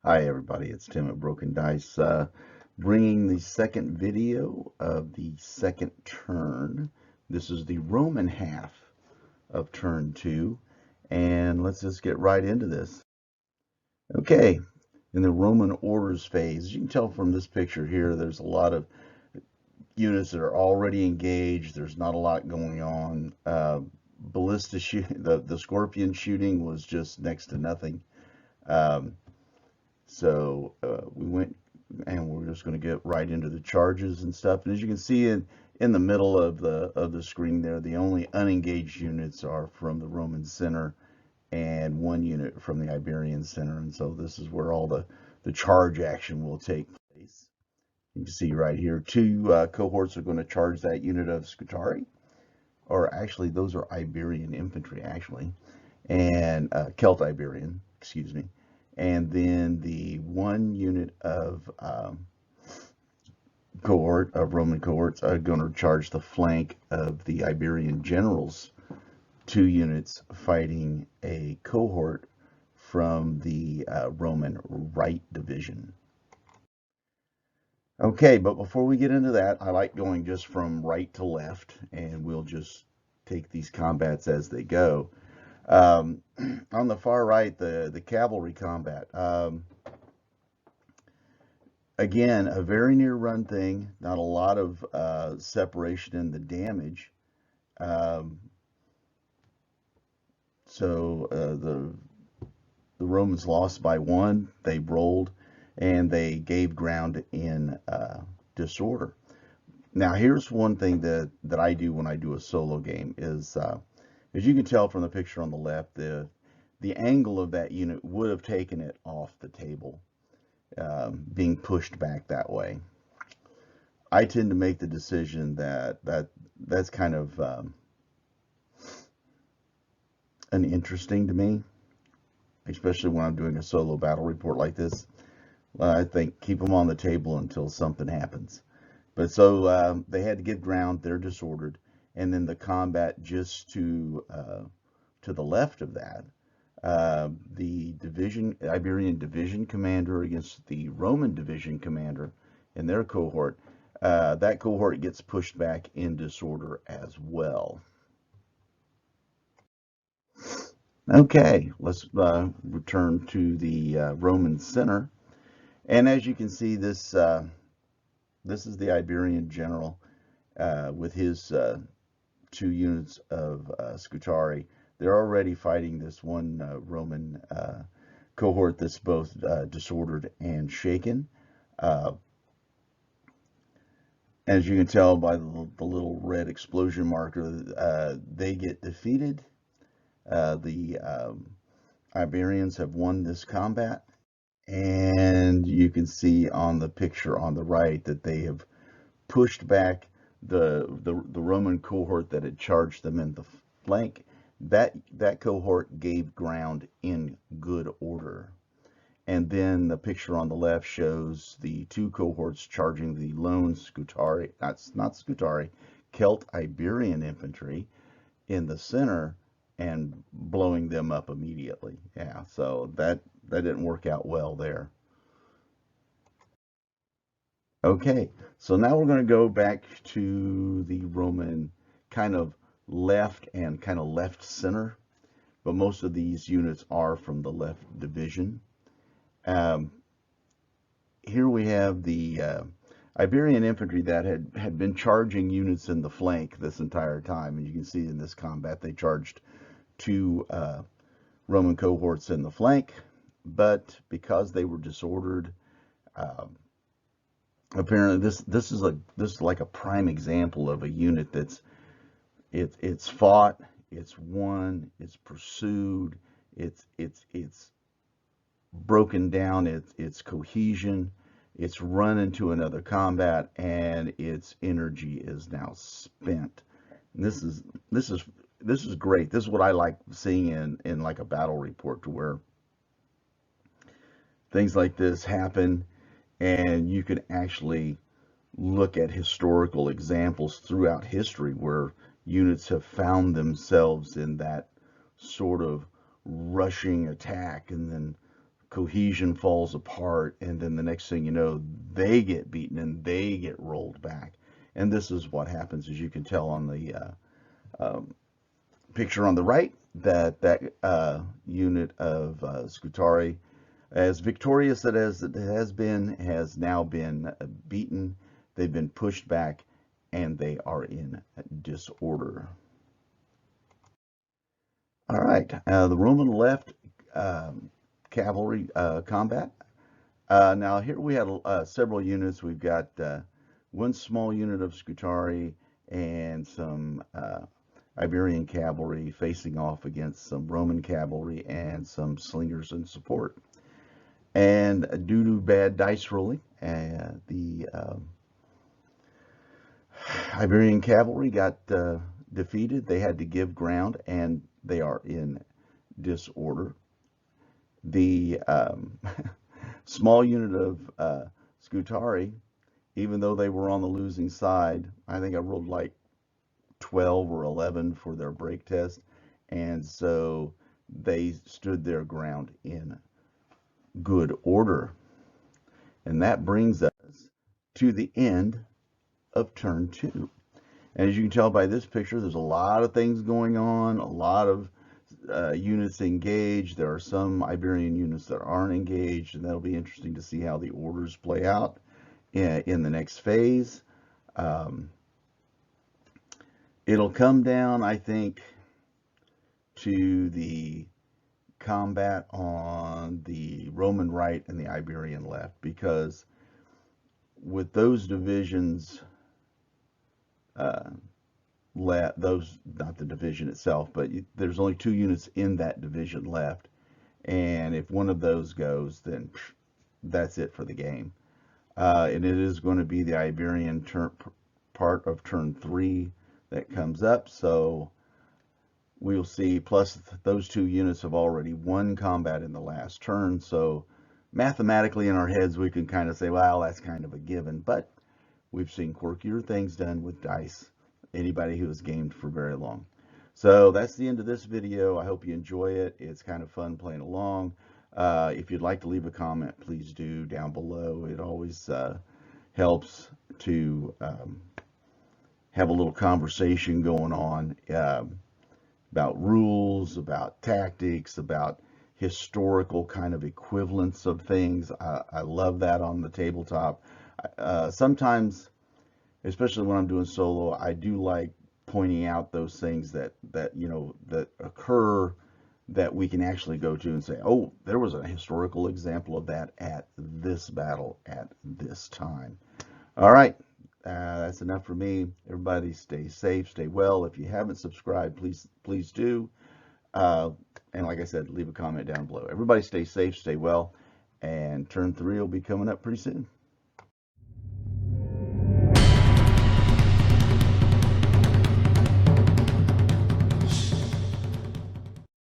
Hi everybody, it's Tim at Broken Dice, bringing the second video of the second turn. This is the Roman half of turn 2, and let's just get right into this. Okay, in the Roman orders phase, as you can tell from this picture here, there's a lot of units that are already engaged. There's not a lot going on. Ballista the Scorpion shooting was just next to nothing. So we went and we're just going to get right into the charges and stuff. And as you can see in the middle of the screen there, the only unengaged units are from the Roman center and one unit from the Iberian center. And so this is where all the charge action will take place. You can see right here, two cohorts are going to charge that unit of SCUTARII, or actually those are Iberian infantry actually, and Celt Iberian, excuse me. And then the one unit of Roman cohorts are going to charge the flank of the Iberian generals, 2 units fighting a cohort from the Roman right division. Okay, but before we get into that, I like going just from right to left, and we'll just take these combats as they go. On the far right, the cavalry combat. Again, a very near run thing, not a lot of separation in the damage. So the Romans lost by 1. They rolled, and they gave ground in disorder. Now, here's one thing that I do when I do a solo game is, as you can tell from the picture on the left, the angle of that unit would have taken it off the table, being pushed back that way. I tend to make the decision that's kind of uninteresting to me, especially when I'm doing a solo battle report like this. I think keep them on the table until something happens. But so they had to give ground. They're disordered, and then the combat just to the left of that, the Iberian division commander against the Roman division commander in their cohort. That cohort gets pushed back in disorder as well. Okay, let's return to the Roman center. And as you can see, this is the Iberian general with his 2 units of SCUTARII. They're already fighting this one Roman cohort that's both disordered and shaken. As you can tell by the little red explosion marker, they get defeated. The Iberians have won this combat. And you can see on the picture on the right that they have pushed back the Roman cohort that had charged them in the flank. That cohort gave ground in good order. And then the picture on the left shows the 2 cohorts charging the lone SCUTARII, not SCUTARII, Celt Iberian infantry in the center and blowing them up immediately. Yeah, so that didn't work out well there. Okay, so now we're going to go back to the Roman kind of left and kind of left center, but most of these units are from the left division. Here we have the Iberian infantry that had been charging units in the flank this entire time, and you can see in this combat they charged 2 Roman cohorts in the flank, but because they were disordered, apparently this is like a prime example of a unit that's it's fought, it's won, it's pursued, it's broken down, its cohesion, it's run into another combat, and its energy is now spent. And this is great. This is what I like seeing in like a battle report, to where things like this happen and you can actually look at historical examples throughout history where units have found themselves in that sort of rushing attack and then cohesion falls apart, and then the next thing you know, they get beaten and they get rolled back. And this is what happens, as you can tell on the picture on the right, that unit of SCUTARII, as victorious as it has been, has now been beaten. They've been pushed back, and they are in disorder. All right, the Roman left cavalry combat. Now here we have several units. We've got one small unit of SCUTARII and some Iberian cavalry facing off against some Roman cavalry and some slingers in support. And due to bad dice rolling, the Iberian cavalry got defeated. They had to give ground, and they are in disorder. The small unit of SCUTARII, even though they were on the losing side, I think I rolled like 12 or 11 for their break test, and so they stood their ground in good order. And that brings us to the end of turn 2. And as you can tell by this picture, there's a lot of things going on, a lot of units engaged. There are some Iberian units that aren't engaged, and that'll be interesting to see how the orders play out in the next phase. It'll come down, I think, to the combat on the Roman right and the Iberian left, because with those divisions, those, not the division itself, but there's only 2 units in that division left, and if one of those goes, then that's it for the game. And it is going to be the Iberian part of turn 3 that comes up, so we'll see. Plus those 2 units have already won combat in the last turn, so mathematically in our heads we can kind of say, well, that's kind of a given, but we've seen quirkier things done with dice, anybody who has gamed for very long. So that's the end of this video. I hope you enjoy it. It's kind of fun playing along. If you'd like to leave a comment, please do down below. It always helps to have a little conversation going on about rules, about tactics, about historical kind of equivalence of things. I love that on the tabletop. Sometimes, especially when I'm doing solo, I do like pointing out those things that occur, that we can actually go to and say, oh, there was a historical example of that at this battle at this time. All right, that's enough for me. Everybody stay safe, stay well. If you haven't subscribed, please do. And like I said, leave a comment down below. Everybody stay safe, stay well, and turn 3 will be coming up pretty soon.